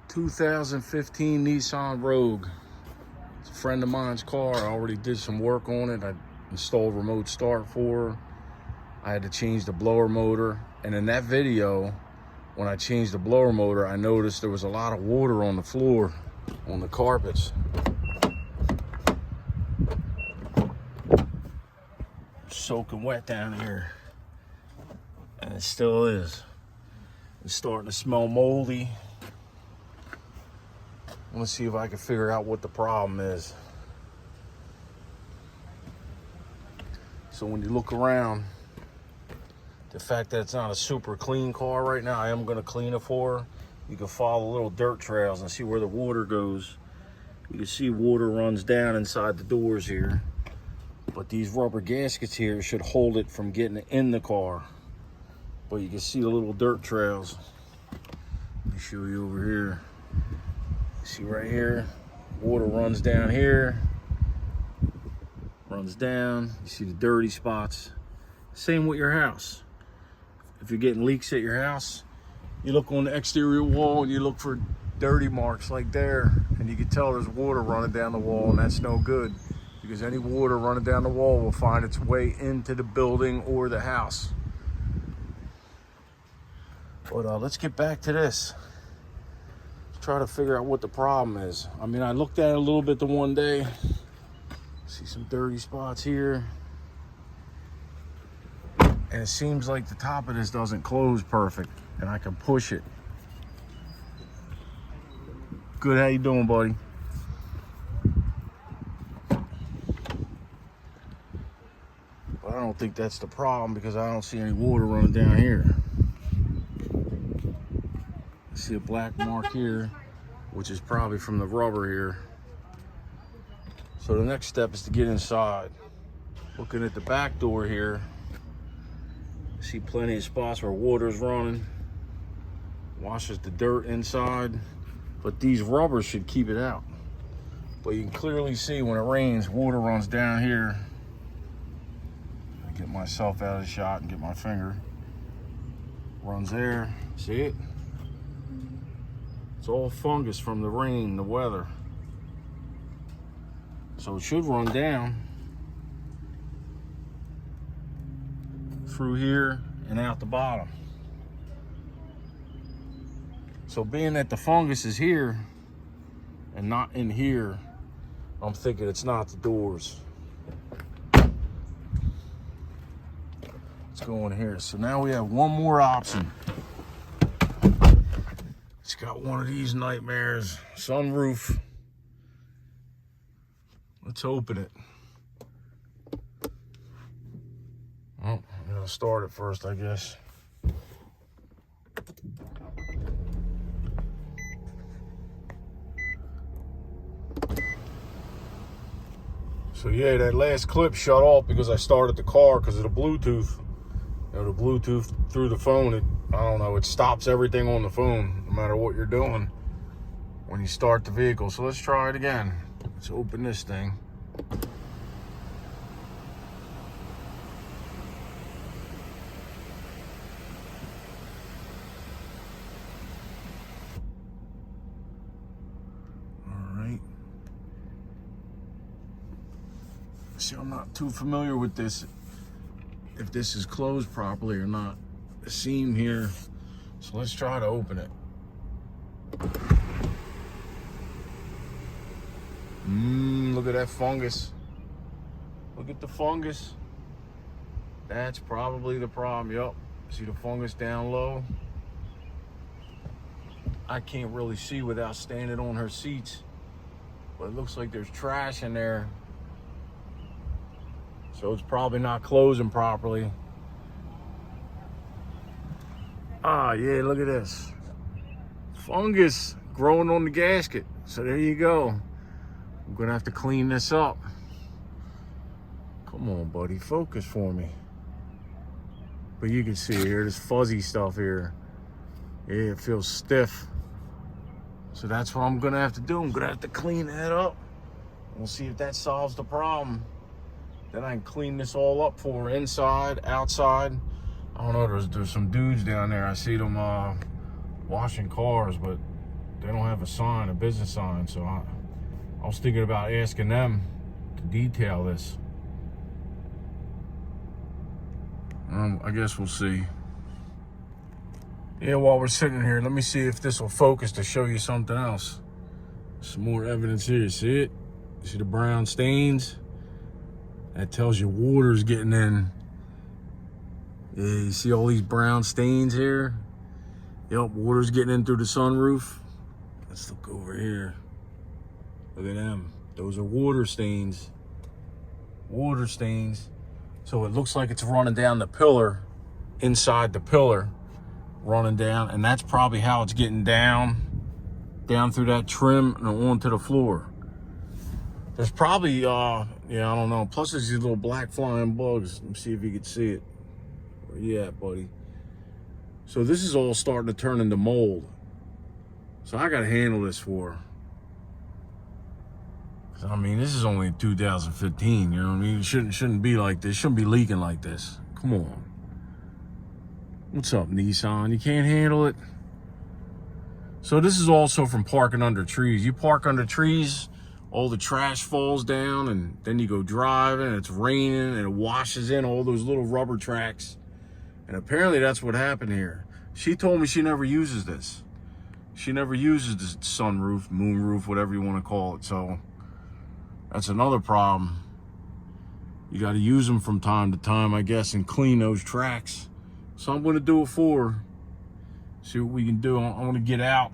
2015 Nissan Rogue. It's a friend of mine's car. I already did some work on it. I installed remote start for her. I had to change the blower motor. And in that video, when I changed the blower motor, I noticed there was a lot of water on the floor, on the carpets. Soaking wet down here. And it still is. It's starting to smell moldy. I'm gonna see if I can figure out what the problem is. So when you look around, the fact that it's not a super clean car right now, I am gonna clean it for her. You can follow the little dirt trails and see where the water goes. You can see water runs down inside the doors here. But these rubber gaskets here should hold it from getting in the car. But you can see the little dirt trails. Let me show you over here. See right here, water runs down here, runs down. You see the dirty spots. Same with your house. If you're getting leaks at your house, you look on the exterior wall and you look for dirty marks like there, and you can tell there's water running down the wall, and that's no good, because any water running down the wall will find its way into the building or the house. But let's get back to this. Try to figure out what the problem is. I mean, I looked at it a little bit the one day. See some dirty spots here. And it seems like the top of this doesn't close perfect, and I can push it. Good, how you doing, buddy? But I don't think that's the problem, because I don't see any water running down here. See a black mark here, which is probably from the rubber here. So the next step is to get inside. Looking at the back door here, see plenty of spots where water's running, washes the dirt inside, but these rubbers should keep it out. But you can clearly see when it rains, water runs down here. I get myself out of the shot and get my finger. Runs there, see it? It's all fungus from the rain, the weather. So it should run down through here and out the bottom. So being that the fungus is here and not in here, I'm thinking it's not the doors. Let's go in here. So now we have one more option. It's got one of these nightmares, sunroof. Let's open it. Oh, I'm gonna start it first, I guess. So yeah, that last clip shut off because I started the car because of the Bluetooth. You know, the Bluetooth through the phone, I don't know, it stops everything on the phone, no matter what you're doing when you start the vehicle. So let's try it again. Let's open this thing. All right. See, I'm not too familiar with this, if this is closed properly or not. The seam here. So let's try to open it. Look at that fungus. Look at the fungus. That's probably the problem. Yup. See the fungus down low? I can't really see without standing on her seats, but it looks like there's trash in there. So it's probably not closing properly. Ah, yeah, look at this. Fungus growing on the gasket. So there you go. I'm gonna have to clean this up. Come on, buddy, focus for me. But you can see here, there's fuzzy stuff here. Yeah, it feels stiff. So that's what I'm gonna have to do. I'm gonna have to clean that up. We'll see if that solves the problem. Then I can clean this all up for her, inside, outside. I don't know, there's some dudes down there. I see them washing cars, but they don't have a sign, a business sign. So I was thinking about asking them to detail this. I guess we'll see. Yeah, while we're sitting here, let me see if this will focus to show you something else. Some more evidence here. See it? See the brown stains? That tells you water's getting in. Yeah, you see all these brown stains here? Yep, water's getting in through the sunroof. Let's look over here. Look at them. Those are water stains. Water stains. So it looks like it's running down the pillar, inside the pillar, running down, and that's probably how it's getting down through that trim and onto the floor. There's probably, yeah, I don't know. Plus there's these little black flying bugs. Let me see if you can see it. Where you at, buddy? So this is all starting to turn into mold. So I got to handle this for her. I mean, this is only 2015, you know what I mean? It shouldn't be like this. Shouldn't be leaking like this. Come on. What's up, Nissan? You can't handle it? So this is also from parking under trees. You park under trees, all the trash falls down, and then you go driving, and it's raining, and it washes in all those little rubber tracks. And apparently that's what happened here. She told me she never uses this. She never uses the sunroof, moonroof, whatever you want to call it. So that's another problem. You got to use them from time to time, I guess, and clean those tracks. So I'm going to do it for her. See what we can do. I want to get out.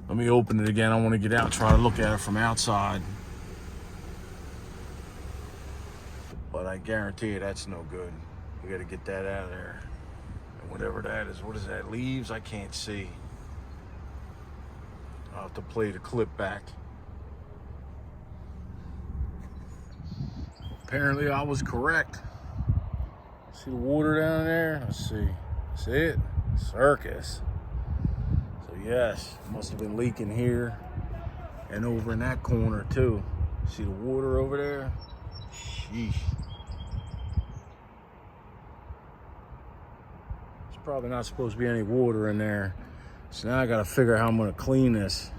Let me open it again. I want to get out, try to look at it from outside. But I guarantee you that's no good. We got to get that out of there. And whatever that is, what is that? Leaves? I can't see. I'll have to play the clip back. Apparently I was correct. See the water down there? Let's see. See it? Circus. So yes, it must have been leaking here and over in that corner too. See the water over there? Sheesh. There's probably not supposed to be any water in there. So now I gotta figure out how I'm gonna clean this.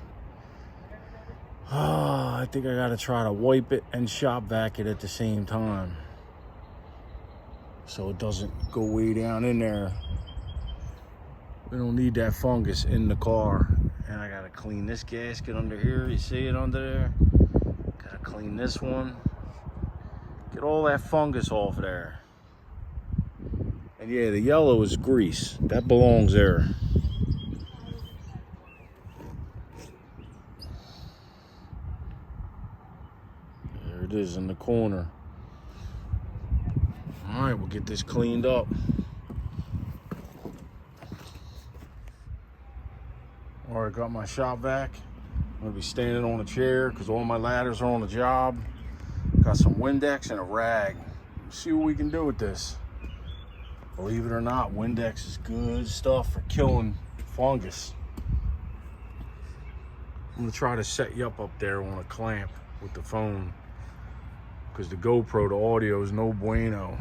Oh, I think I gotta try to wipe it and shop vac it at the same time, so it doesn't go way down in there. We don't need that fungus in the car. And I gotta clean this gasket under here. You see it under there? Gotta clean this one. Get all that fungus off there. And yeah, the yellow is grease. That belongs there. There it is in the corner. All right, we'll get this cleaned up. All right, got my shop vac. I'm gonna be standing on a chair because all my ladders are on the job. Got some Windex and a rag. Let's see what we can do with this. Believe it or not, Windex is good stuff for killing fungus. I'm gonna try to set you up there on a clamp with the phone, because the GoPro, the audio is no bueno.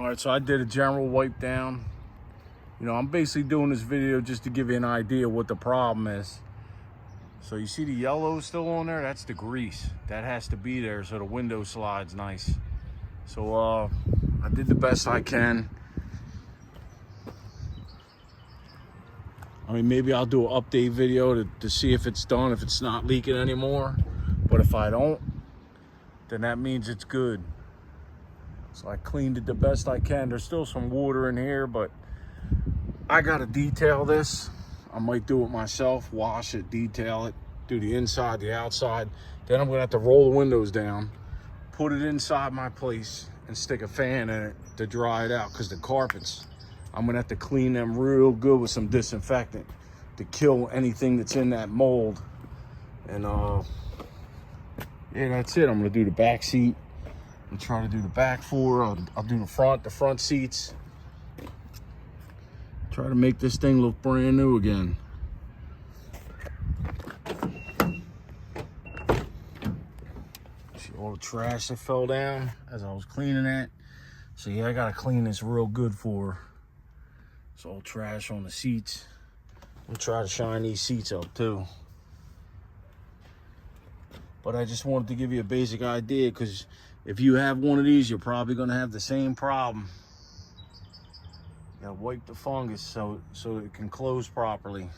All right, so I did a general wipe down. You know, I'm basically doing this video just to give you an idea what the problem is. So you see the yellow still on there? That's the grease. That has to be there so the window slides nice. So I did the best I can. I mean, maybe I'll do an update video to see if it's done, if it's not leaking anymore. But if I don't, then that means it's good. So I cleaned it the best I can. There's still some water in here, but I gotta detail this. I might do it myself, wash it, detail it, do the inside, the outside. Then I'm gonna have to roll the windows down, put it inside my place, and stick a fan in it to dry it out, because the carpets, I'm gonna have to clean them real good with some disinfectant to kill anything that's in that mold. And yeah, that's it. I'm gonna do the back seat. I'm gonna try to do the back four. I'll do the front seats. Try to make this thing look brand new again. See all the trash that fell down as I was cleaning it. So yeah, I gotta clean this real good for her. It's all trash on the seats. I'm gonna try to shine these seats up too. But I just wanted to give you a basic idea, because if you have one of these, you're probably gonna have the same problem. You gotta wipe the fungus so it can close properly.